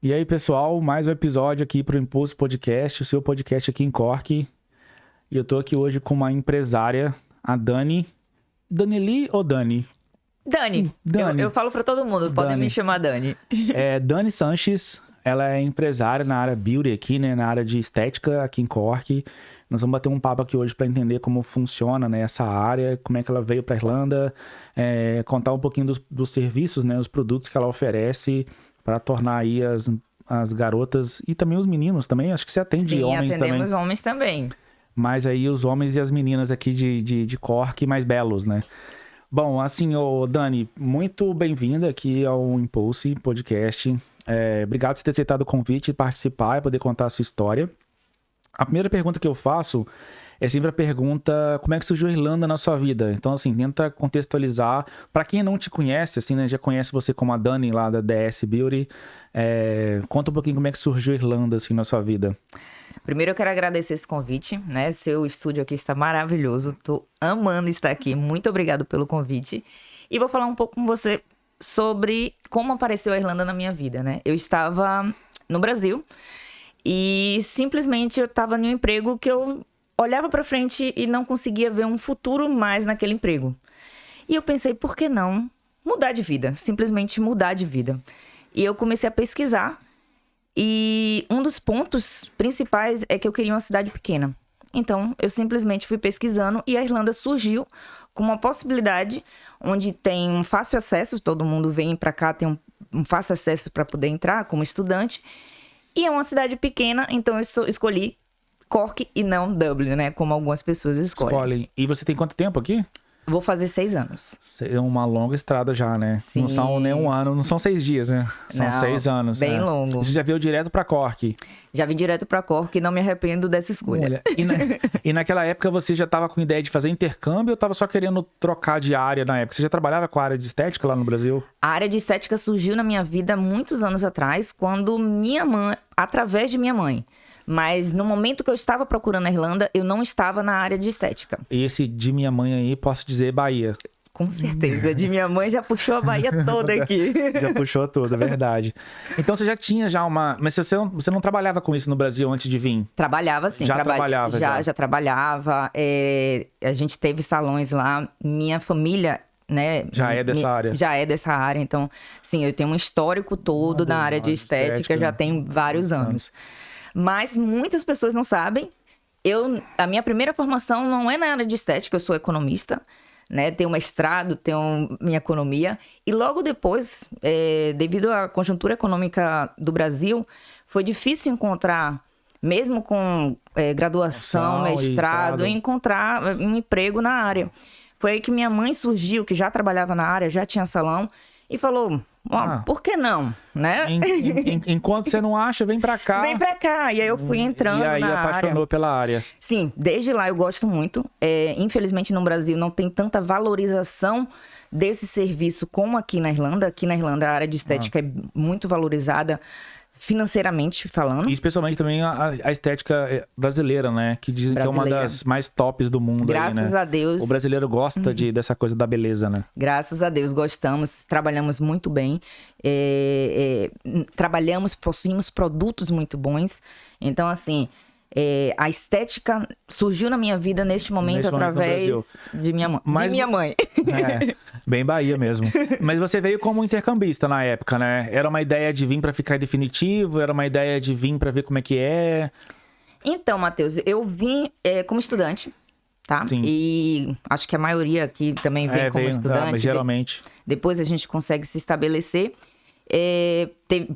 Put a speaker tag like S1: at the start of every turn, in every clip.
S1: E aí, pessoal, mais um episódio aqui pro Impulso Podcast, o seu podcast aqui em Cork. E eu tô aqui hoje com uma empresária, a Dani. Danili ou Dani?
S2: Dani.
S1: Dani.
S2: Eu falo pra todo mundo, podem
S1: Dani.
S2: me chamar Dani.
S1: É Dani Sanches, ela é empresária na área beauty aqui, né? Na área de estética aqui em Cork. Nós vamos bater um papo aqui hoje para entender como funciona, né, essa área, como é que ela veio para Irlanda, contar um pouquinho dos serviços, né, os produtos que ela oferece para tornar aí as garotas e também os meninos também. Acho que você atende
S2: Sim,
S1: homens também.
S2: atendemos homens também.
S1: Mas aí os homens e as meninas aqui de Cork mais belos, né? Bom, assim, Dani, muito bem-vinda aqui ao Impulse Podcast. Obrigado por ter aceitado o convite, participar e poder contar a sua história. A primeira pergunta que eu faço é sempre a pergunta: como é que surgiu a Irlanda na sua vida? Então, assim, tenta contextualizar. Para quem não te conhece, assim, né, já conhece você como a Dani lá da DS Beauty. Conta um pouquinho como é que surgiu a Irlanda, assim, na sua vida.
S2: Primeiro eu quero agradecer esse convite, né? Seu estúdio aqui está maravilhoso. Tô amando estar aqui. Muito obrigado pelo convite. E vou falar um pouco com você sobre como apareceu a Irlanda na minha vida, né? Eu estava no Brasil e simplesmente eu estava em um emprego que eu olhava para frente e não conseguia ver um futuro mais naquele emprego. E eu pensei, por que não mudar de vida? Simplesmente mudar de vida. E eu comecei a pesquisar. E um dos pontos principais é que eu queria uma cidade pequena. Então, eu simplesmente fui pesquisando e a Irlanda surgiu com uma possibilidade onde tem um fácil acesso, todo mundo vem para cá, tem um fácil acesso para poder entrar como estudante. E é uma cidade pequena, então eu escolhi Cork e não Dublin, né? Como algumas pessoas escolhem.
S1: E você tem quanto tempo aqui?
S2: Vou fazer 6 anos.
S1: É uma longa estrada já, né?
S2: Sim.
S1: Não são nem um ano, não são 6 dias, né? São
S2: Não,
S1: 6 anos.
S2: bem longo.
S1: E você já veio direto pra Cork.
S2: Já vim direto para Cork e não me arrependo dessa escolha.
S1: Olha, e naquela época você já estava com ideia de fazer intercâmbio ou estava só querendo trocar de área na época? Você já trabalhava com a área de estética lá no Brasil?
S2: A área de estética surgiu na minha vida muitos anos atrás, quando minha mãe, através de minha mãe. Mas no momento que eu estava procurando a Irlanda, eu não estava na área de estética.
S1: E esse de minha mãe aí, posso dizer Bahia.
S2: Com certeza, de minha mãe já puxou a Bahia toda aqui.
S1: Já puxou tudo, é verdade. Então você já tinha uma... Mas você não trabalhava com isso no Brasil antes de vir?
S2: Trabalhava sim.
S1: Já trabalhava?
S2: Já trabalhava. A gente teve salões lá. Minha família, né?
S1: Já é dessa área?
S2: Já é dessa área. Então, sim, eu tenho um histórico todo na área de estética. Já tem vários anos. Mas muitas pessoas não sabem. A minha primeira formação não é na área de estética. Eu sou economista. Né, tenho mestrado, tenho minha economia. E logo depois, devido à conjuntura econômica do Brasil, foi difícil encontrar, mesmo com graduação, mestrado, encontrar um emprego na área. Foi aí que minha mãe surgiu, que já trabalhava na área, já tinha salão, e falou, por que não? Né?
S1: Enquanto você não acha, vem pra cá.
S2: Vem pra cá. E aí eu fui entrando na área.
S1: E aí apaixonou pela área.
S2: Sim, desde lá eu gosto muito. Infelizmente no Brasil não tem tanta valorização desse serviço como aqui na Irlanda. Aqui na Irlanda a área de estética é muito valorizada financeiramente falando.
S1: E especialmente também a estética brasileira, né? Que dizem que é uma das mais tops do mundo.
S2: Graças
S1: aí, né?
S2: a Deus.
S1: O brasileiro gosta dessa coisa da beleza, né?
S2: Graças a Deus, gostamos, trabalhamos muito bem. Possuímos produtos muito bons. Então, assim, a estética surgiu na minha vida neste momento através de minha mãe.
S1: Mas,
S2: de minha mãe.
S1: Bem Bahia mesmo. Mas você veio como intercambista na época, né? Era uma ideia de vir para ficar definitivo? Era uma ideia de vir para ver como é que é?
S2: Então, Matheus, eu vim como estudante, tá?
S1: Sim.
S2: E acho que a maioria aqui também vem como estudante.
S1: Mas geralmente.
S2: Depois a gente consegue se estabelecer.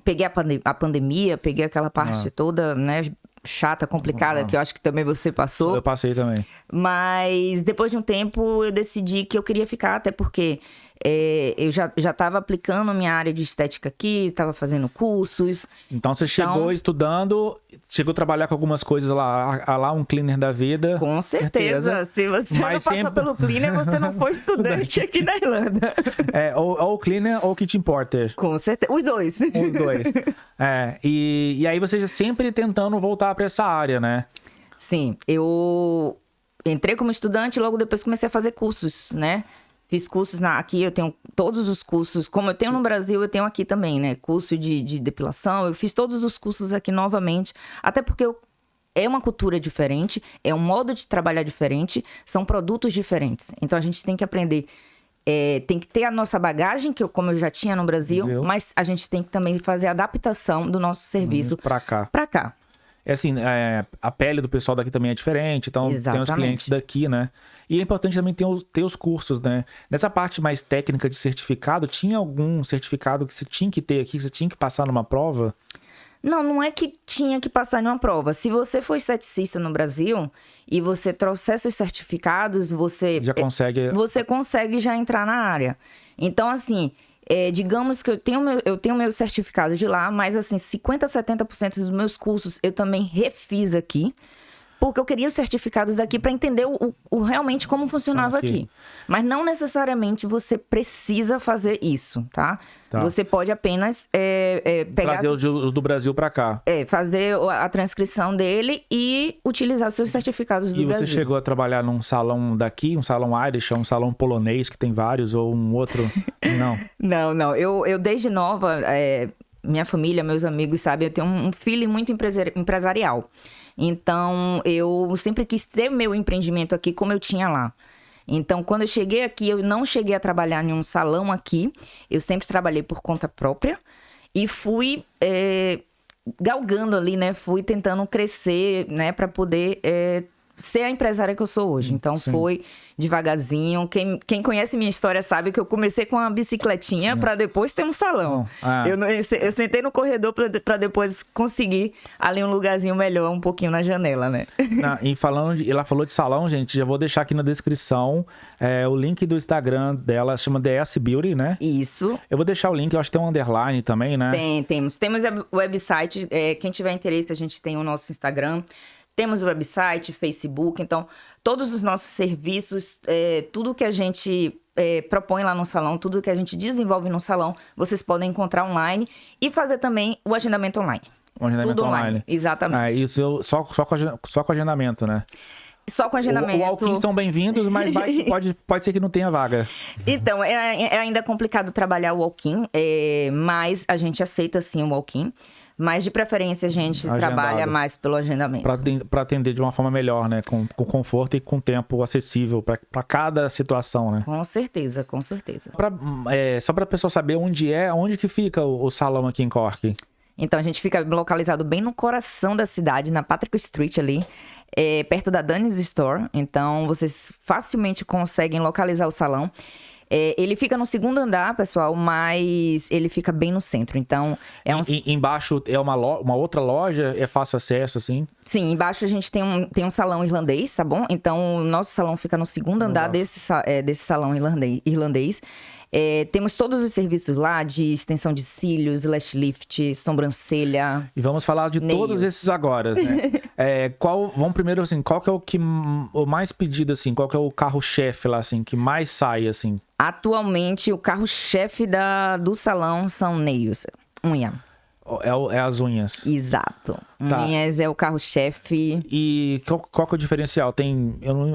S2: Peguei a pandemia, peguei aquela parte toda, né? Chata, complicada, que eu acho que também você passou.
S1: Eu passei também.
S2: Mas depois de um tempo eu decidi que eu queria ficar, até porque eu já estava aplicando a minha área de estética aqui, estava fazendo cursos.
S1: Então você chegou estudando, chegou a trabalhar com algumas coisas lá, um cleaner da vida.
S2: Com certeza. Se você não passou pelo cleaner, você não foi estudante aqui na Irlanda.
S1: Ou cleaner ou kitchen porter.
S2: Com certeza. Os dois.
S1: Os dois. E aí você já sempre tentando voltar para essa área, né?
S2: Sim. Eu entrei como estudante e logo depois comecei a fazer cursos, né? Fiz cursos aqui, eu tenho todos os cursos. Como eu tenho no Brasil, eu tenho aqui também, né? Curso de depilação. Eu fiz todos os cursos aqui novamente. Até porque é uma cultura diferente, é um modo de trabalhar diferente, são produtos diferentes. Então, a gente tem que aprender. Tem que ter a nossa bagagem, como eu já tinha no Brasil, mas a gente tem que também fazer a adaptação do nosso serviço
S1: pra cá.
S2: Pra cá.
S1: Assim, a pele do pessoal daqui também é diferente, então
S2: Exatamente.
S1: Tem os clientes daqui, né? E é importante também ter os cursos, né? Nessa parte mais técnica de certificado, tinha algum certificado que você tinha que ter aqui, que você tinha que passar numa prova?
S2: Não é que tinha que passar em uma prova. Se você for esteticista no Brasil e você trouxer seus certificados, você consegue já entrar na área. Então, assim, digamos que eu tenho meu certificado de lá, mas assim, 50%, 70% dos meus cursos eu também refiz aqui. Porque eu queria os certificados daqui para entender realmente como funcionava aqui. Mas não necessariamente você precisa fazer isso, tá? Você pode apenas pegar...
S1: Trazer os do Brasil para cá.
S2: Fazer a transcrição dele e utilizar os seus certificados do Brasil.
S1: E você chegou a trabalhar num salão daqui, um salão Irish, um salão polonês, que tem vários, ou um outro? Não.
S2: Não. Eu desde nova, minha família, meus amigos, sabem, eu tenho um feeling muito empresarial. Então, eu sempre quis ter meu empreendimento aqui como eu tinha lá. Então, quando eu cheguei aqui, eu não cheguei a trabalhar em um salão aqui. Eu sempre trabalhei por conta própria. E fui galgando ali, né? Fui tentando crescer, né? Para poder ser a empresária que eu sou hoje. Então, foi devagarzinho. Quem conhece minha história sabe que eu comecei com uma bicicletinha para depois ter um salão. Eu sentei no corredor para depois conseguir ali um lugarzinho melhor, um pouquinho na janela, né?
S1: Ela falou de salão, gente, já vou deixar aqui na descrição o link do Instagram dela, chama DS Beauty, né?
S2: Isso.
S1: Eu vou deixar o link, eu acho que tem um underline também, né?
S2: Temos o website, quem tiver interesse, a gente tem o nosso Instagram. Temos o website, Facebook, então todos os nossos serviços, tudo que a gente propõe lá no salão, tudo que a gente desenvolve no salão, vocês podem encontrar online e fazer também o agendamento online.
S1: Tudo
S2: online. Exatamente.
S1: Isso só com agendamento, né?
S2: Só com agendamento.
S1: O walk-in são bem-vindos, mas pode ser que não tenha vaga.
S2: Então, é ainda complicado trabalhar o walk-in, mas a gente aceita sim o walk-in. Mas de preferência a gente trabalha mais pelo agendamento.
S1: Para atender de uma forma melhor, né? Com conforto e com tempo acessível para cada situação, né?
S2: Com certeza.
S1: Só para a pessoa saber onde que fica o salão aqui em Cork.
S2: Então, a gente fica localizado bem no coração da cidade, na Patrick Street ali, perto da Danny's Store. Então, vocês facilmente conseguem localizar o salão. Ele fica no segundo andar, pessoal, mas ele fica bem no centro. Então,
S1: embaixo é uma outra loja? É fácil acesso, assim?
S2: Sim, embaixo a gente tem um salão irlandês, tá bom? Então, o nosso salão fica no segundo andar desse salão irlandês. Temos todos os serviços lá de extensão de cílios, lash lift, sobrancelha.
S1: E vamos falar de todos esses agora, né? Vamos primeiro, assim, qual que é o mais pedido, assim? Qual que é o carro-chefe lá, assim, que mais sai, assim?
S2: Atualmente, o carro-chefe do salão são nails, unha.
S1: É as unhas.
S2: Exato. Unhas é o carro-chefe.
S1: E qual que é o diferencial?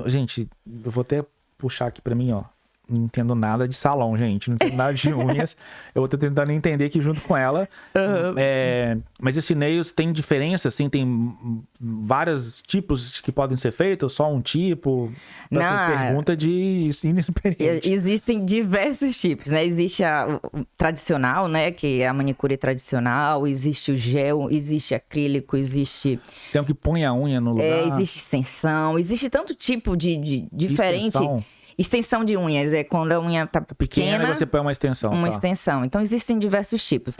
S1: Gente, eu vou até puxar aqui pra mim, ó. Não entendo nada de salão, gente. Não entendo nada de unhas. Eu vou tentando entender aqui junto com ela. Mas esse nails tem diferença, assim? Tem vários tipos que podem ser feitos? Só um tipo? Pergunta de inexperiente.
S2: Existem diversos tipos, né? Existe o tradicional, né? Que é a manicure tradicional. Existe o gel, existe acrílico, existe...
S1: Tem um que põe a unha no lugar.
S2: Existe extensão. Existe tanto tipo de diferente... Extensão de unhas é quando a unha tá pequena
S1: e você põe uma extensão.
S2: Uma extensão. Então, existem diversos tipos.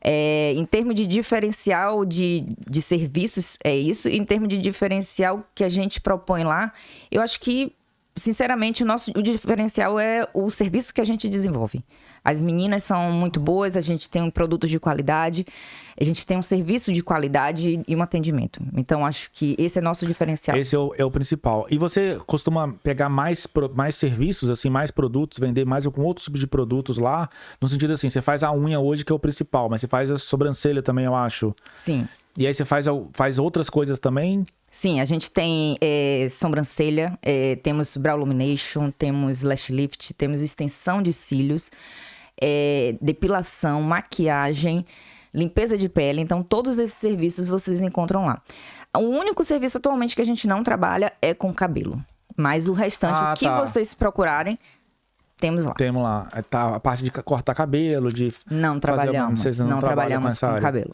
S2: Em termos de diferencial de serviços, é isso. Em termos de diferencial que a gente propõe lá, eu acho que, sinceramente, o diferencial é o serviço que a gente desenvolve. As meninas são muito boas, a gente tem um produto de qualidade, a gente tem um serviço de qualidade e um atendimento. Então, acho que esse é nosso diferencial.
S1: Esse é o principal. E você costuma pegar mais serviços, assim, mais produtos, vender mais com outros tipos de produtos lá? No sentido assim, você faz a unha hoje, que é o principal, mas você faz a sobrancelha também, eu acho.
S2: Sim.
S1: E aí você faz outras coisas também?
S2: Sim, a gente tem sobrancelha, temos brow illumination, temos lash lift, temos extensão de cílios, depilação, maquiagem, limpeza de pele. Então, todos esses serviços vocês encontram lá. O único serviço atualmente que a gente não trabalha é com cabelo. Mas o restante, o que vocês procurarem, temos lá.
S1: Temos lá. Tá, a parte de cortar cabelo, de...
S2: Não trabalhamos, não trabalhamos com cabelo,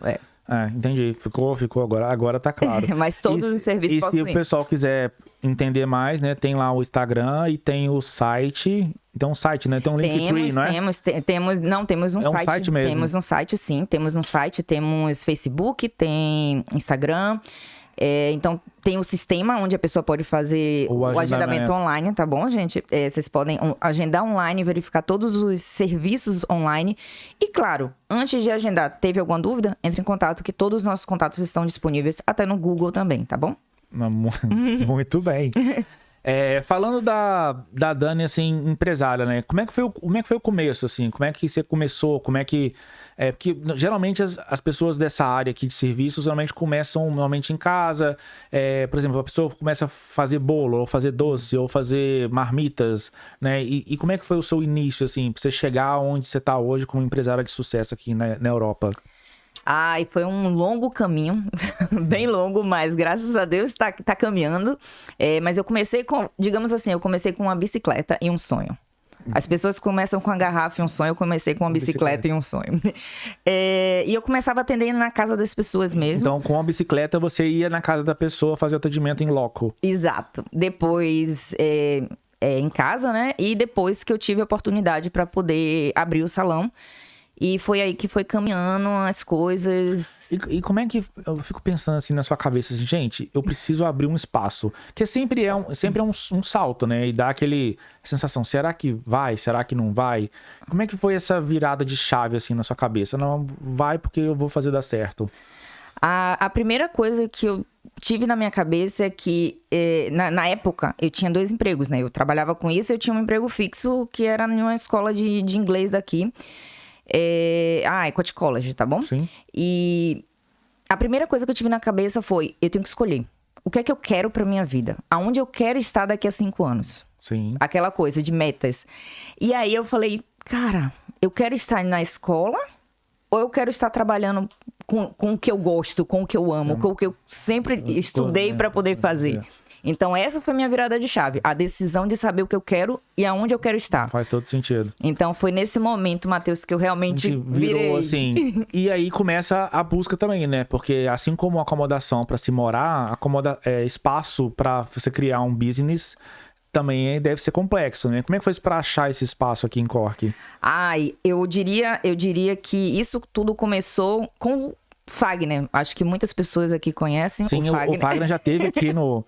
S1: entendi. Ficou agora tá claro.
S2: Mas todos os serviços
S1: E se o pessoal quiser entender mais, né? Tem lá o Instagram e tem o site. Tem um site, né? Tem um Linktree, não é?
S2: Temos um site.
S1: Um site mesmo.
S2: Temos um site, sim. Temos um site, temos Facebook, tem Instagram. Então, tem o sistema onde a pessoa pode fazer o agendamento online, tá bom, gente? Vocês podem agendar online, verificar todos os serviços online. E, claro, antes de agendar, teve alguma dúvida? Entre em contato, que todos os nossos contatos estão disponíveis, até no Google também, tá bom?
S1: Muito bem. Falando da Dani, assim, empresária, né? Como é que foi o começo, assim? Como é que você começou? Porque geralmente as pessoas dessa área aqui de serviços geralmente começam em casa. Por exemplo, a pessoa começa a fazer bolo, ou fazer doce, ou fazer marmitas, né? E como é que foi o seu início, assim, pra você chegar onde você tá hoje como empresária de sucesso aqui na Europa?
S2: E foi um longo caminho, bem longo, mas graças a Deus tá caminhando. Mas eu comecei com uma bicicleta e um sonho. As pessoas começam com a garrafa e um sonho, eu comecei com uma bicicleta e um sonho. E eu começava atendendo na casa das pessoas mesmo.
S1: Então, com a bicicleta, você ia na casa da pessoa fazer o atendimento em loco.
S2: Exato. Depois, em casa, né? E depois que eu tive a oportunidade para poder abrir o salão. E foi aí que foi caminhando as coisas.
S1: E como é que... Eu fico pensando assim na sua cabeça, assim, gente, eu preciso abrir um espaço. Que sempre é um salto, né? E dá aquele sensação, será que vai? Será que não vai? Como é que foi essa virada de chave, assim, na sua cabeça? Não, vai porque eu vou fazer dar certo.
S2: A primeira coisa que eu tive na minha cabeça é que, na época, eu tinha 2 empregos, né? Eu trabalhava com isso, eu tinha um emprego fixo que era em uma escola de inglês daqui. Ecot College, tá bom?
S1: Sim.
S2: E a primeira coisa que eu tive na cabeça foi, eu tenho que escolher. O que é que eu quero pra minha vida? Aonde eu quero estar daqui a 5 anos?
S1: Sim.
S2: Aquela coisa de metas. E aí eu falei, cara, eu quero estar na escola ou eu quero estar trabalhando com o que eu gosto, com o que eu amo, com o que eu sempre estudei pra poder fazer? Então, essa foi a minha virada de chave. A decisão de saber o que eu quero e aonde eu quero estar.
S1: Faz todo sentido.
S2: Então, foi nesse momento, Matheus, que eu realmente virei.
S1: Assim. E aí começa a busca também, né? Porque assim como a acomodação para se morar, espaço para você criar um business também deve ser complexo, né? Como é que foi para achar esse espaço aqui em Cork?
S2: Eu diria que isso tudo começou com Fagner, acho que muitas pessoas aqui conhecem.
S1: Sim, o Fagner já teve aqui no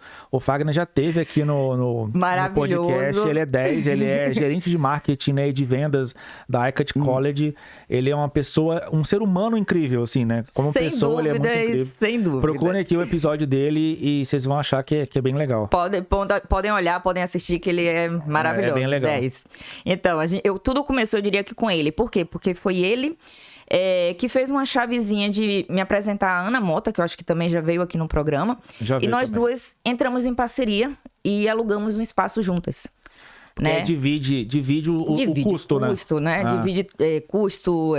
S1: podcast. Ele é 10, ele é gerente de marketing, né, e de vendas da Ecot College. Ele é uma pessoa, um ser humano incrível, assim, né? Como
S2: sem
S1: pessoa, ele é muito incrível.
S2: Sem dúvida.
S1: Procurem aqui o episódio dele e vocês vão achar que é bem legal.
S2: Podem olhar, podem assistir, que ele é maravilhoso.
S1: É bem legal.
S2: 10. Então, tudo começou, eu diria que com ele. Por quê? Porque foi ele que fez uma chavezinha de me apresentar a Ana Mota, que eu acho que também já veio aqui no programa. E nós duas entramos em parceria e alugamos um espaço juntas. Né?
S1: Divide o custo, né?
S2: Divide custo,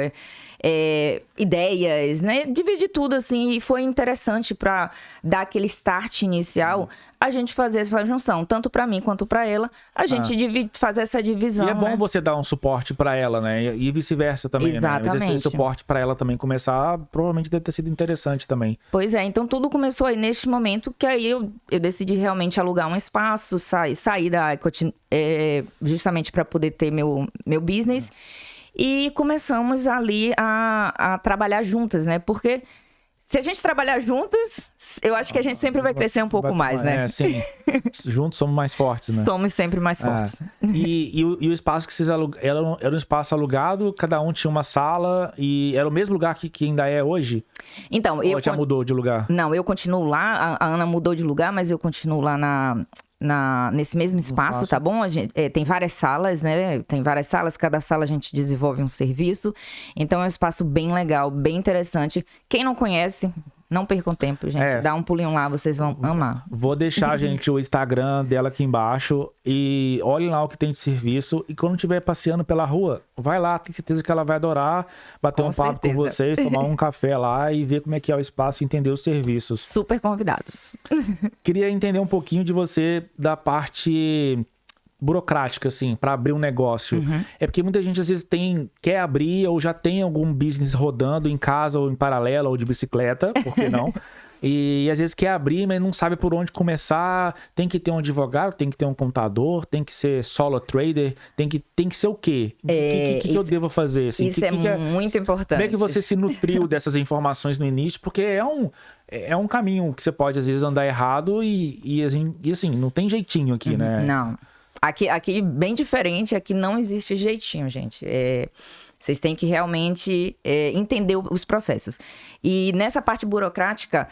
S2: ideias, né? Divide tudo, assim. E foi interessante para dar aquele start inicial, a gente fazer essa junção. Tanto para mim quanto para ela, a gente fazer essa divisão.
S1: E é bom você dar um suporte para ela, né? E vice-versa também,
S2: exatamente.
S1: Né? Às vezes esse suporte para ela também começar, provavelmente deve ter sido interessante também.
S2: Pois é, então tudo começou aí neste momento que aí eu decidi realmente alugar um espaço, sair da Ecot, justamente para poder ter meu business. E começamos ali a trabalhar juntas, né? Porque se a gente trabalhar juntas, eu acho que a gente sempre vai crescer um pouco mais, né?
S1: Sim. Juntos somos mais fortes, né?
S2: Somos sempre mais fortes.
S1: E o espaço que vocês alugaram, era um espaço alugado, cada um tinha uma sala e era o mesmo lugar que ainda é hoje?
S2: Então,
S1: ou já mudou de lugar?
S2: Não, eu continuo lá, a Ana mudou de lugar, mas eu continuo lá nesse mesmo espaço, tá bom? A gente, tem várias salas, né? Tem várias salas, cada sala a gente desenvolve um serviço. Então é um espaço bem legal, bem interessante. Quem não conhece, Não percam tempo, gente. Dá um pulinho lá, vocês vão amar.
S1: Vou deixar, gente, o Instagram dela aqui embaixo. E olhem lá o que tem de serviço. E quando estiver passeando pela rua, vai lá. Tenho certeza que ela vai adorar bater um papo com vocês, tomar um café lá e ver como é que é o espaço e entender os serviços.
S2: Super convidados.
S1: Queria entender um pouquinho de você da parte burocrática, assim, para abrir um negócio. É porque muita gente, às vezes, quer abrir ou já tem algum business rodando em casa ou em paralelo ou de bicicleta, por que não? E às vezes quer abrir, mas não sabe por onde começar. Tem que ter um advogado, tem que ter um contador, tem que ser solo trader, tem que ser o quê? O que eu devo fazer? Assim?
S2: Isso muito importante.
S1: Como é que você se nutriu dessas informações no início? Porque é um caminho que você pode, às vezes, andar errado e assim, não tem jeitinho aqui, né?
S2: Não. Aqui bem diferente, aqui não existe jeitinho, gente. Vocês têm que realmente entender os processos. E nessa parte burocrática,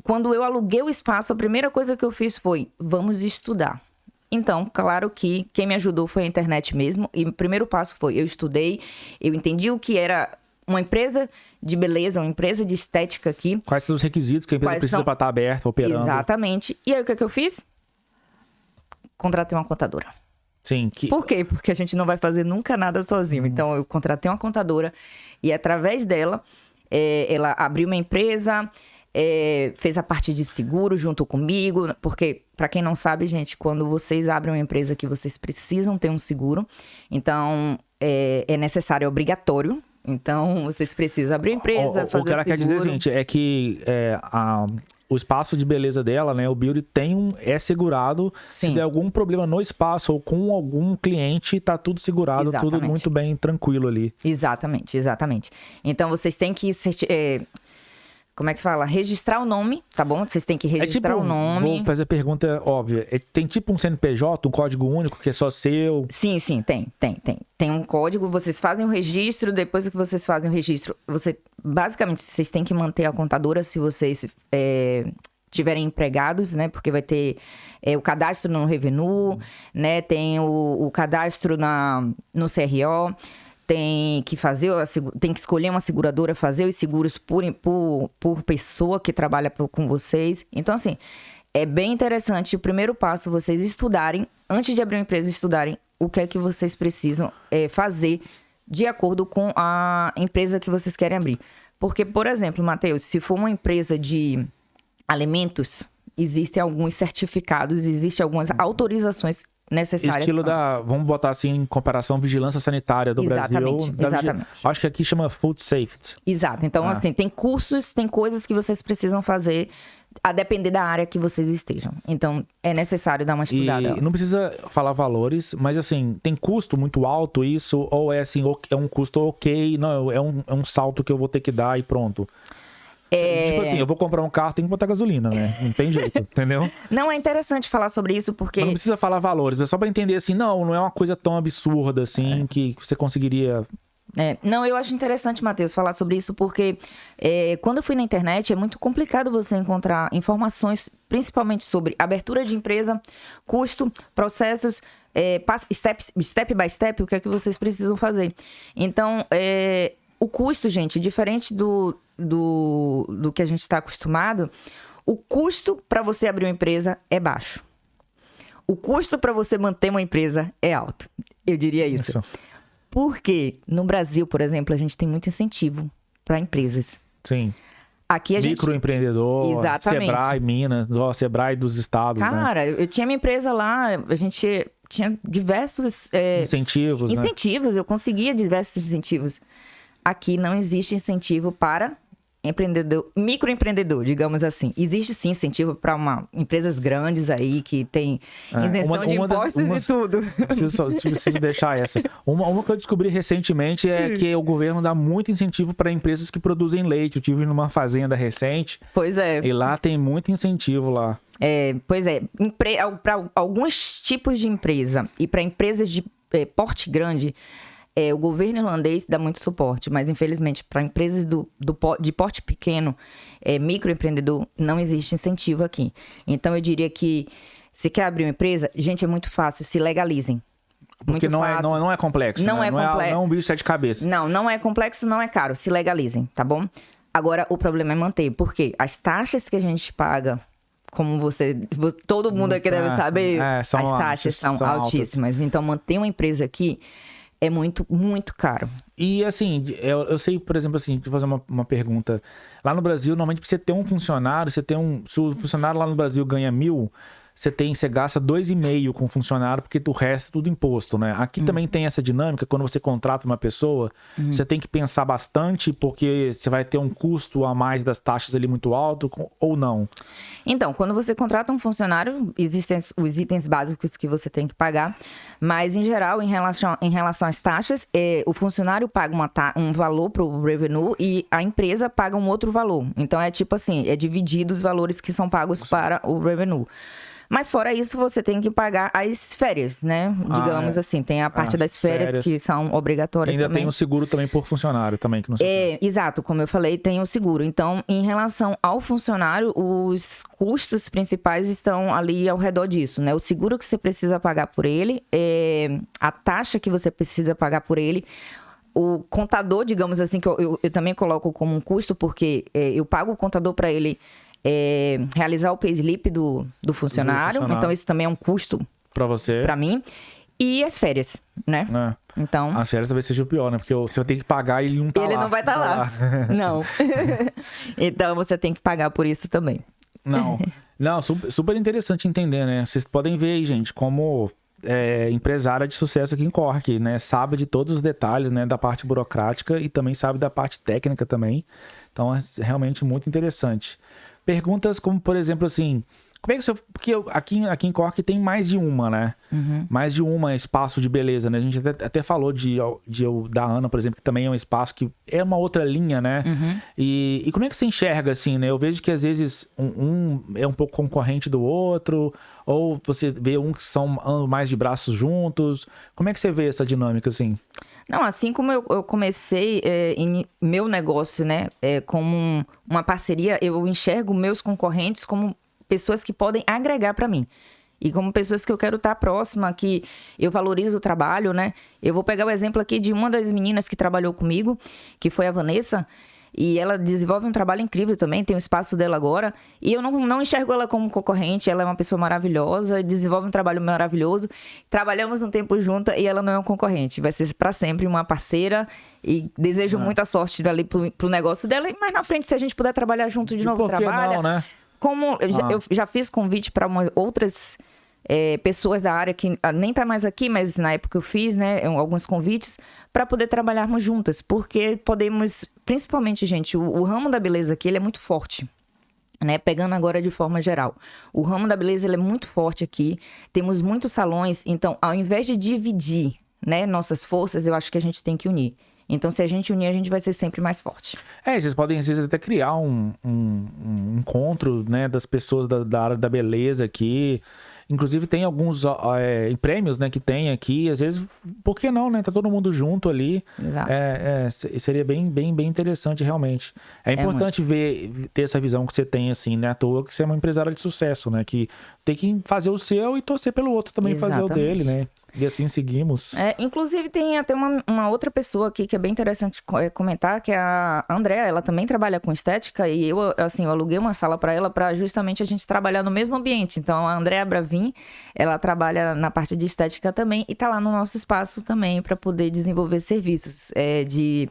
S2: quando eu aluguei o espaço, a primeira coisa que eu fiz foi, vamos estudar. Então, claro que quem me ajudou foi a internet mesmo. E o primeiro passo foi, eu estudei, eu entendi o que era uma empresa de beleza, uma empresa de estética aqui.
S1: Quais são os requisitos que a empresa precisa para estar aberta, operando.
S2: Exatamente. E aí, o que eu fiz? Contratei uma contadora.
S1: Sim.
S2: Por quê? Porque a gente não vai fazer nunca nada sozinho. Então, eu contratei uma contadora e, através dela, ela abriu uma empresa, fez a parte de seguro junto comigo. Porque, para quem não sabe, gente, quando vocês abrem uma empresa que vocês precisam ter um seguro, então, é necessário, é obrigatório. Então, vocês precisam abrir a empresa, fazer o
S1: que ela quer dizer, gente, é que o espaço de beleza dela, né, o beauty é segurado. Sim. Se der algum problema no espaço ou com algum cliente, tá tudo segurado, tudo muito bem tranquilo ali.
S2: Exatamente. Então, vocês têm que... como é que fala? Registrar o nome, tá bom? Vocês têm que registrar o nome.
S1: Vou fazer a pergunta óbvia. Tem tipo um CNPJ, um código único que é só seu?
S2: Sim, tem. Tem um código, vocês fazem o registro, depois que vocês fazem o registro, basicamente, vocês têm que manter a contadora se vocês tiverem empregados, né? Porque vai ter o cadastro no Revenue, né? Tem o cadastro no CRO. Tem que escolher uma seguradora, fazer os seguros por pessoa que trabalha com vocês. Então, assim, é bem interessante. O primeiro passo, vocês estudarem, antes de abrir uma empresa, estudarem o que é que vocês precisam fazer de acordo com a empresa que vocês querem abrir. Porque, por exemplo, Matheus, se for uma empresa de alimentos, existem alguns certificados, existem algumas autorizações necessárias.
S1: Estilo vamos botar assim, em comparação, vigilância sanitária do Brasil.
S2: Exatamente.
S1: Acho que aqui chama Food Safety.
S2: Exato. Então, assim, tem cursos, tem coisas que vocês precisam fazer a depender da área que vocês estejam. Então, é necessário dar uma estudada.
S1: E não precisa falar valores, mas assim, tem custo muito alto isso? Ou é assim, é um custo ok, não, é um salto que eu vou ter que dar e pronto? Tipo assim, eu vou comprar um carro, tem que botar gasolina, né? Não tem jeito, entendeu?
S2: Não, é interessante falar sobre isso porque...
S1: Mas não precisa falar valores, é só pra entender assim, não é uma coisa tão absurda assim que você conseguiria...
S2: Não, eu acho interessante, Matheus, falar sobre isso porque quando eu fui na internet é muito complicado você encontrar informações, principalmente sobre abertura de empresa, custo, processos, step by step, o que é que vocês precisam fazer. Então, o custo, gente, diferente do que a gente está acostumado, o custo para você abrir uma empresa é baixo. O custo para você manter uma empresa é alto. Eu diria isso. Porque no Brasil, por exemplo, a gente tem muito incentivo para empresas.
S1: Sim.
S2: Aqui a gente...
S1: Microempreendedor,
S2: Exatamente.
S1: Sebrae, Minas, Sebrae dos estados,
S2: Cara,
S1: né?
S2: eu tinha minha empresa lá, a gente tinha diversos...
S1: incentivos, né?
S2: Eu conseguia diversos incentivos. Aqui não existe incentivo para microempreendedor, digamos assim. Existe sim incentivo para empresas grandes aí que tem isenção de impostos e tudo.
S1: Preciso deixar essa. Uma que eu descobri recentemente é que o governo dá muito incentivo para empresas que produzem leite. Eu estive numa fazenda recente.
S2: Pois é.
S1: E lá tem muito incentivo lá.
S2: Pois é. Para alguns tipos de empresa e para empresas de porte grande, o governo irlandês dá muito suporte, mas infelizmente para empresas de porte pequeno, microempreendedor, não existe incentivo aqui. Então eu diria que se quer abrir uma empresa, gente, é muito fácil, se legalizem.
S1: Porque não é complexo,
S2: não
S1: né?
S2: é complexo.
S1: Não é um bicho de sete cabeças.
S2: Não é complexo, não é caro, se legalizem, tá bom? Agora, o problema é manter. Por quê? As taxas que a gente paga, como todo mundo aqui deve saber, as taxas são altíssimas. Então, manter uma empresa aqui é muito, muito caro.
S1: E assim, eu sei, por exemplo, assim, deixa eu fazer uma pergunta. Lá no Brasil, normalmente pra você ter um funcionário, se o funcionário lá no Brasil ganha 1.000, você gasta 2,5 com o funcionário, porque o resto é tudo imposto, né? Aqui também tem essa dinâmica, quando você contrata uma pessoa, você tem que pensar bastante, porque você vai ter um custo a mais das taxas ali muito alto, ou não?
S2: Então, quando você contrata um funcionário, existem os itens básicos que você tem que pagar, mas, em geral, em relação às taxas, o funcionário paga um valor para o revenue e a empresa paga um outro valor. Então, é tipo assim, é dividido os valores que são pagos para o revenue. Mas fora isso, você tem que pagar as férias, né? Digamos assim, tem a parte das férias que são obrigatórias
S1: ainda
S2: também.
S1: Tem o seguro também por funcionário também, que não sei.
S2: Exato, como eu falei, tem o seguro. Então, em relação ao funcionário, os custos principais estão ali ao redor disso, né? O seguro que você precisa pagar por ele, a taxa que você precisa pagar por ele, o contador, digamos assim, que eu também coloco como um custo, porque eu pago o contador para ele realizar o payslip do funcionário. Então, isso também é um custo
S1: para você,
S2: para mim. E as férias, né? Então,
S1: as férias talvez seja o pior, né? Porque você vai ter que pagar e ele não tá lá.
S2: Ele não vai estar lá. Não. Então, você tem que pagar por isso também.
S1: Não, super interessante entender, né? Vocês podem ver aí, gente, como empresária de sucesso aqui em Cork, né? Sabe de todos os detalhes, né? Da parte burocrática e também sabe da parte técnica também. Então, é realmente muito interessante. Perguntas como, por exemplo, assim, como é que você... Porque aqui em Cork tem mais de uma, né? Mais de uma espaço de beleza, né? A gente até falou da Ana, por exemplo, que também é um espaço que é uma outra linha, né? E como é que você enxerga, assim, né? Eu vejo que às vezes um é um pouco concorrente do outro, ou você vê que andam mais de braços juntos. Como é que você vê essa dinâmica, assim?
S2: Não, assim como eu comecei em meu negócio, né, como uma parceria, eu enxergo meus concorrentes como pessoas que podem agregar para mim. E como pessoas que eu quero estar próxima, que eu valorizo o trabalho, né? Eu vou pegar o exemplo aqui de uma das meninas que trabalhou comigo, que foi a Vanessa. E ela desenvolve um trabalho incrível também, tem o espaço dela agora. E eu não enxergo ela como concorrente, ela é uma pessoa maravilhosa, desenvolve um trabalho maravilhoso. Trabalhamos um tempo junto e ela não é um concorrente. Vai ser para sempre uma parceira e desejo muita sorte dali pro negócio dela. Mas na frente, se a gente puder trabalhar junto de novo, trabalha.
S1: Não, né?
S2: Como eu já fiz convite para outras pessoas da área que nem tá mais aqui, mas na época eu fiz, né, alguns convites para poder trabalharmos juntas, porque podemos, principalmente, gente, o ramo da beleza aqui, ele é muito forte, né, pegando agora de forma geral. O ramo da beleza, ele é muito forte aqui, temos muitos salões, então, ao invés de dividir, né, nossas forças, eu acho que a gente tem que unir. Então, se a gente unir, a gente vai ser sempre mais forte.
S1: Vocês podem, às vezes, até criar um encontro, né, das pessoas da área da beleza aqui. Inclusive, tem alguns prêmios, né, que tem aqui. Às vezes, por que não, né? Tá todo mundo junto ali.
S2: Exato.
S1: Seria bem interessante, realmente. É importante ter essa visão que você tem, assim, né? À toa que você é uma empresária de sucesso, né? Que tem que fazer o seu e torcer pelo outro também. Exatamente. Fazer o dele, né? E assim seguimos.
S2: Inclusive, tem até uma outra pessoa aqui que é bem interessante comentar, que é a Andrea. Ela também trabalha com estética e eu aluguei uma sala para ela para justamente a gente trabalhar no mesmo ambiente. Então, a Andrea Bravin, ela trabalha na parte de estética também e tá lá no nosso espaço também para poder desenvolver serviços de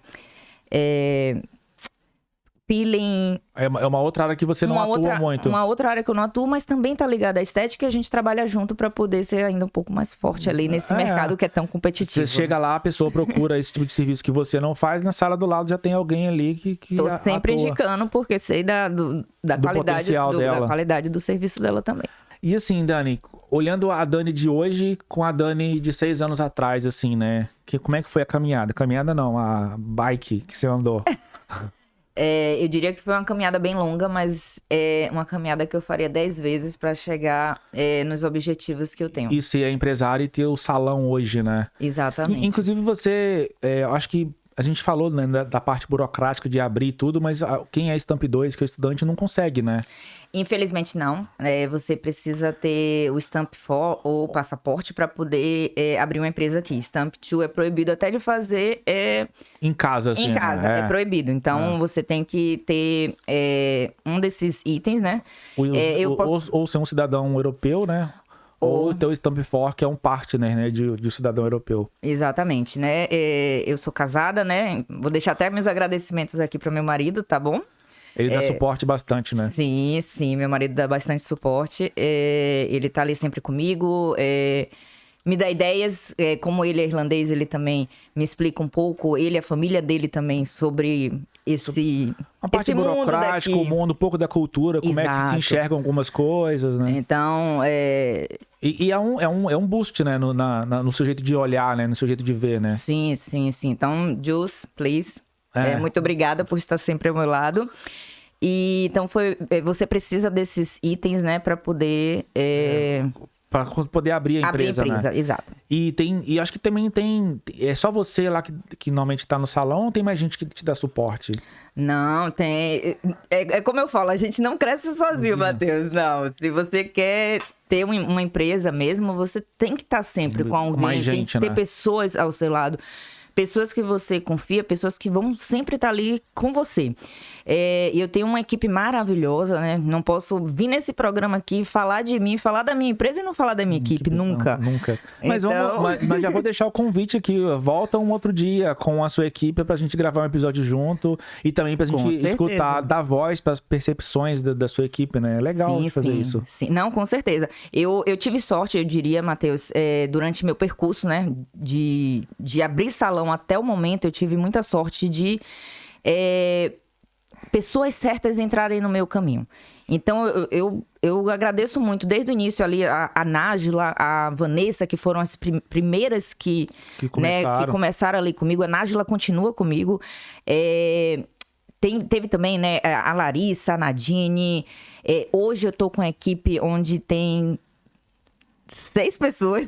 S2: peeling.
S1: É uma outra área que você não atua muito.
S2: Uma outra área que eu não atuo, mas também tá ligada à estética e a gente trabalha junto para poder ser ainda um pouco mais forte ali nesse mercado que é tão competitivo.
S1: Você chega lá, a pessoa procura esse tipo de serviço que você não faz, na sala do lado já tem alguém ali que
S2: Tô sempre indicando, porque sei da qualidade do serviço dela também.
S1: E assim, Dani, olhando a Dani de hoje com a Dani de 6 anos atrás, assim, né? Como é que foi a caminhada? Caminhada não, a bike que você andou.
S2: Eu diria que foi uma caminhada bem longa, mas é uma caminhada que eu faria 10 vezes para chegar nos objetivos que eu tenho.
S1: E ser empresária e ter o salão hoje, né?
S2: Exatamente.
S1: Inclusive você, eu acho que a gente falou, né, da parte burocrática de abrir tudo, mas quem é Stamp 2, que é estudante, não consegue, né?
S2: Infelizmente não. Você precisa ter o Stamp 4 ou passaporte para poder abrir uma empresa aqui. Stamp 2 é proibido até de fazer
S1: em casa, assim.
S2: Em casa,
S1: né?
S2: é proibido. Então, você tem que ter um desses itens, né?
S1: Ou ser um cidadão europeu, né? Ou ter o Stamp 4, que é um partner, né, de um cidadão europeu.
S2: Exatamente, né? Eu sou casada, né? Vou deixar até meus agradecimentos aqui para meu marido, tá bom?
S1: Ele dá suporte bastante, né?
S2: Sim, meu marido dá bastante suporte. Ele tá ali sempre comigo, me dá ideias. Como ele é irlandês, ele também me explica um pouco, ele e a família dele também, sobre
S1: a parte burocrática, o mundo, um pouco da cultura, como é que se enxergam algumas coisas, né?
S2: Então,
S1: E é um boost, né, no seu jeito de olhar, né, no seu jeito de ver, né?
S2: Sim. Então, Jules, please, muito obrigada por estar sempre ao meu lado. E então você precisa desses itens, né, para poder
S1: para poder abrir a empresa, né?
S2: Exato.
S1: E acho que também é só você lá que normalmente tá no salão, ou tem mais gente que te dá suporte?
S2: Não, tem. É como eu falo, a gente não cresce sozinho, Matheus. Não, se você quer ter uma empresa mesmo, você tem que estar sempre com alguém,
S1: mais gente,
S2: tem que ter
S1: né?
S2: pessoas ao seu lado. Pessoas que você confia, pessoas que vão sempre estar ali com você. E eu tenho uma equipe maravilhosa, né? Não posso vir nesse programa aqui, falar de mim, falar da minha empresa e não falar da minha equipe, nunca.
S1: Não, nunca. Mas,
S2: então...
S1: mas já vou deixar o convite aqui. Volta um outro dia com a sua equipe pra gente gravar um episódio junto e também pra gente escutar, dar voz pras percepções da sua equipe, né? É legal de fazer isso.
S2: Sim, não, com certeza. Eu tive sorte, eu diria, Matheus, durante meu percurso, né? De abrir salão até o momento, eu tive muita sorte de pessoas certas entrarem no meu caminho. Então, eu agradeço muito, desde o início ali, a Nájila, a Vanessa, que foram as primeiras que começaram ali comigo. A Nájila continua comigo. Teve também, né, a Larissa, a Nadine. Hoje eu tô com uma equipe onde tem 6 pessoas.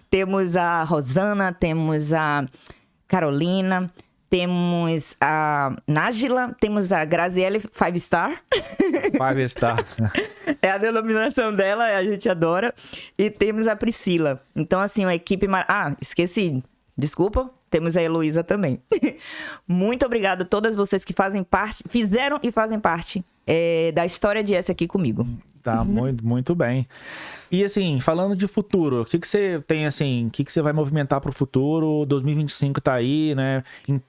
S2: Temos a Rosana, temos a Carolina, temos a Nájila, temos a Graziele 5 Star.
S1: 5 Star.
S2: É a denominação dela, a gente adora. E temos a Priscila. Então, assim, uma equipe... esqueci. Desculpa. Temos a Heloísa também. Muito obrigado a todas vocês que fizeram e fazem parte da história de essa aqui comigo.
S1: Tá, muito bem. E assim, falando de futuro, o que você tem assim, o que você vai movimentar para o futuro? 2025 tá aí, né?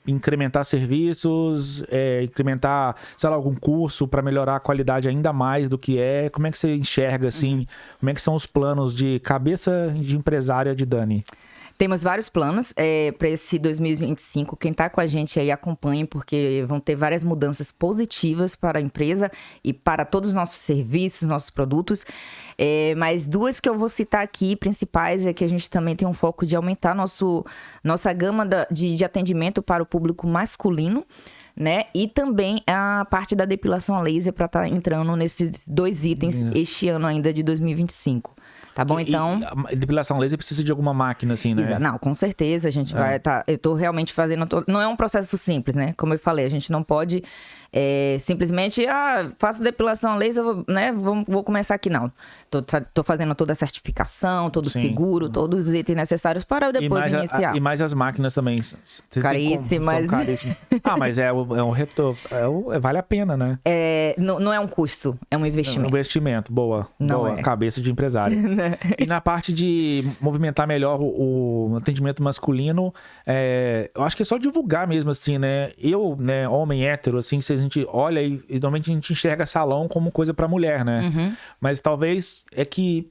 S1: Incrementar serviços, incrementar, sei lá, algum curso para melhorar a qualidade ainda mais do que é. Como é que você enxerga, assim? Como é que são os planos de cabeça de empresária de Dani?
S2: Temos vários planos para esse 2025. Quem está com a gente aí acompanhe, porque vão ter várias mudanças positivas para a empresa e para todos os nossos serviços, nossos produtos. Mas 2 que eu vou citar aqui, principais, é que a gente também tem um foco de aumentar nossa gama de atendimento para o público masculino, né? E também a parte da depilação a laser para estar entrando nesses 2 itens este ano ainda de 2025. Tá bom, então...
S1: E depilação laser precisa de alguma máquina, assim, né?
S2: Não, com certeza, a gente vai estar... Eu tô realmente fazendo... Não é um processo simples, né? Como eu falei, a gente não pode simplesmente... faço depilação a laser, né? Vou começar aqui, não. Tô fazendo toda a certificação, todo o seguro, todos os itens necessários para eu depois iniciar.
S1: E mais as máquinas também.
S2: Caríssimas.
S1: Mas um retorno. Vale a pena, né?
S2: Não é um custo, é um investimento.
S1: É um investimento, boa. Cabeça de empresário. E na parte de movimentar melhor o atendimento masculino, eu acho que é só divulgar mesmo, assim, né? Eu, né, homem hétero, assim, se a gente olha e normalmente a gente enxerga salão como coisa pra mulher, né?
S2: Uhum.
S1: Mas talvez que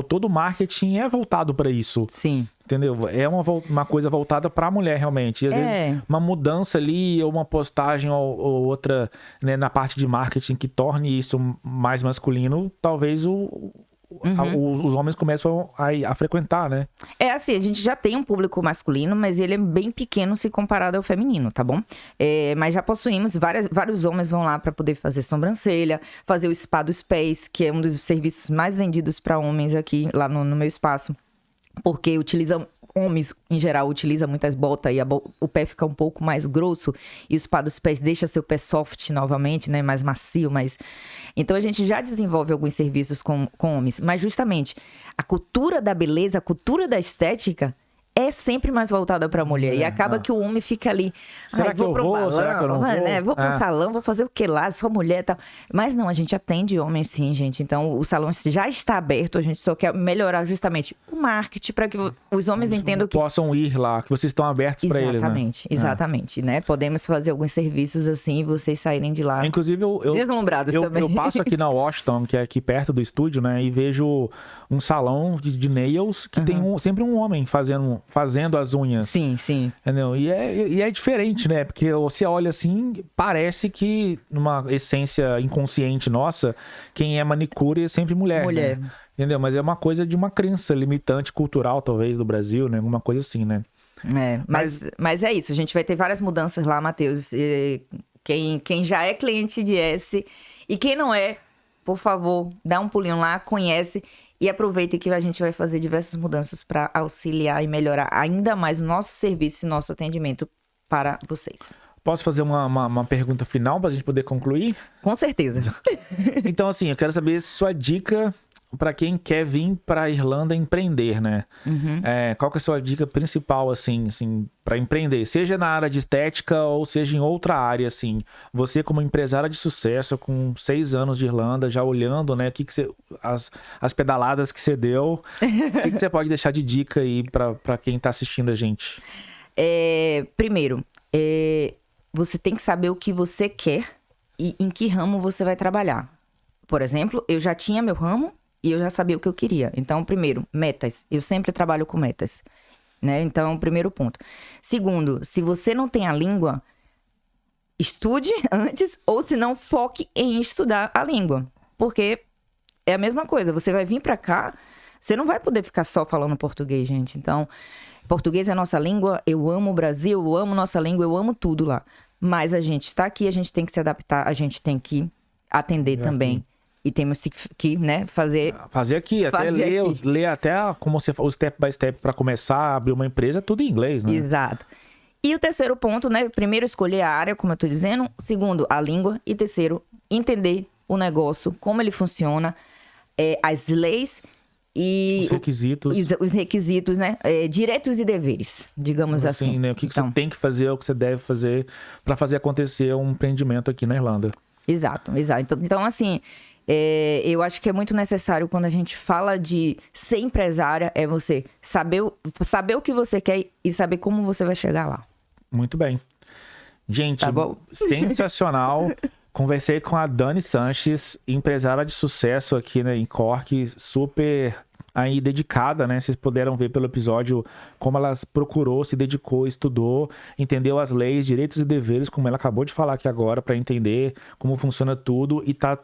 S1: todo o marketing é voltado pra isso.
S2: Sim.
S1: Entendeu? É uma coisa voltada pra mulher, realmente. E às vezes uma mudança ali, ou uma postagem ou outra, né, na parte de marketing que torne isso mais masculino, talvez os homens começam a frequentar, né?
S2: Assim, a gente já tem um público masculino, mas ele é bem pequeno se comparado ao feminino, tá bom? Mas já possuímos, vários homens vão lá para poder fazer sobrancelha, fazer o spa do Space, que é um dos serviços mais vendidos para homens aqui, lá no meu espaço. Porque utilizam homens, em geral, utilizam muitas botas e o pé fica um pouco mais grosso e o spa dos pés deixa seu pé soft novamente, né? Mais macio, mais... Então, a gente já desenvolve alguns serviços com homens. Mas, justamente, a cultura da beleza, a cultura da estética é sempre mais voltada para a mulher. E acaba que o homem fica ali...
S1: Será que eu vou? Será que eu não vou?
S2: Né? Vou pro salão, vou fazer o que lá? Sou mulher e tal. Mas não, a gente atende homens sim, gente. Então, o salão já está aberto. A gente só quer melhorar justamente o marketing para que os homens entendam que...
S1: possam ir lá, que vocês estão abertos para eles, né?
S2: Exatamente, né? Podemos fazer alguns serviços assim e vocês saírem de lá
S1: inclusive,
S2: deslumbrados também.
S1: Eu passo aqui na Washington, que é aqui perto do estúdio, né? E vejo um salão de nails que tem sempre um homem fazendo as unhas.
S2: Sim, sim.
S1: Entendeu? E é diferente, né? Porque você olha assim, parece que numa essência inconsciente nossa, quem é manicure é sempre mulher. Né? Entendeu? Mas é uma coisa de uma crença limitante cultural, talvez, do Brasil, né? Alguma coisa assim, né?
S2: Mas é isso. A gente vai ter várias mudanças lá, Matheus. Quem já é cliente de S e quem não é, por favor, dá um pulinho lá, conhece e aproveita que a gente vai fazer diversas mudanças para auxiliar e melhorar ainda mais o nosso serviço e nosso atendimento para vocês.
S1: Posso fazer uma pergunta final para a gente poder concluir?
S2: Com certeza.
S1: Então, assim, eu quero saber sua dica para quem quer vir para a Irlanda empreender, né? Qual que é a sua dica principal, assim para empreender? Seja na área de estética ou seja em outra área, assim. Você como empresária de sucesso, com 6 anos de Irlanda, já olhando, né? As pedaladas que você deu. O que você pode deixar de dica aí para quem está assistindo a gente?
S2: Primeiro, você tem que saber o que você quer e em que ramo você vai trabalhar. Por exemplo, eu já tinha meu ramo e eu já sabia o que eu queria. Então, primeiro, metas. Eu sempre trabalho com metas, né? Então, primeiro ponto. Segundo, se você não tem a língua, estude antes ou se não, foque em estudar a língua. Porque é a mesma coisa. Você vai vir pra cá, você não vai poder ficar só falando português, gente. Então, português é a nossa língua. Eu amo o Brasil, eu amo nossa língua, eu amo tudo lá. Mas a gente está aqui, a gente tem que se adaptar, a gente tem que atender também. E temos que, né, fazer
S1: aqui, até ler até como você o step by step para começar a abrir uma empresa, tudo em inglês, né?
S2: Exato. E o terceiro ponto, né? Primeiro, escolher a área, como eu tô dizendo. Segundo, a língua. E terceiro, entender o negócio, como ele funciona, as leis e... Os requisitos, né? Direitos e deveres, digamos assim.
S1: Né? O que você tem que fazer, o que você deve fazer para fazer acontecer um empreendimento aqui na Irlanda.
S2: Exato. Então assim... eu acho que é muito necessário quando a gente fala de ser empresária, é você saber o que você quer e saber como você vai chegar lá.
S1: Muito bem. Gente,
S2: tá bom?
S1: Sensacional. Conversei com a Dani Sanches, empresária de sucesso aqui, né, em Cork, super aí dedicada, né? Vocês puderam ver pelo episódio como ela procurou, se dedicou, estudou, entendeu as leis, direitos e deveres, como ela acabou de falar aqui agora, para entender como funciona tudo e tá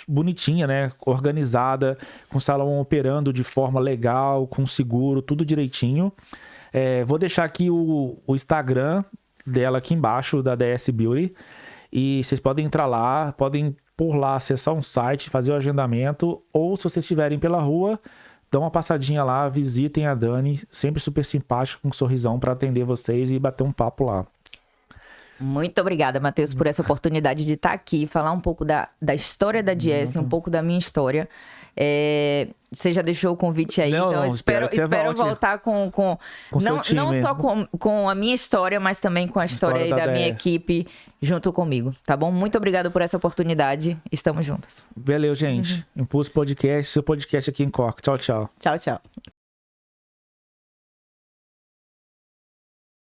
S1: bonitinha, né? Organizada, com o salão operando de forma legal, com seguro, tudo direitinho. Vou deixar aqui o Instagram dela aqui embaixo, da DS Beauty, e vocês podem entrar lá, podem por lá acessar um site, fazer o agendamento, ou se vocês estiverem pela rua, dão uma passadinha lá, visitem a Dani, sempre super simpática, com um sorrisão para atender vocês e bater um papo lá.
S2: Muito obrigada, Matheus, por essa oportunidade de estar aqui, falar um pouco da história da DS, um pouco da minha história. Você já deixou o convite aí, então espero voltar com não só com a minha história, mas também com a história aí da minha equipe junto comigo, tá bom? Muito obrigado por essa oportunidade, estamos juntos.
S1: Valeu, gente. Impulso Podcast, seu podcast aqui em Cork. Tchau, tchau.
S2: Tchau, tchau.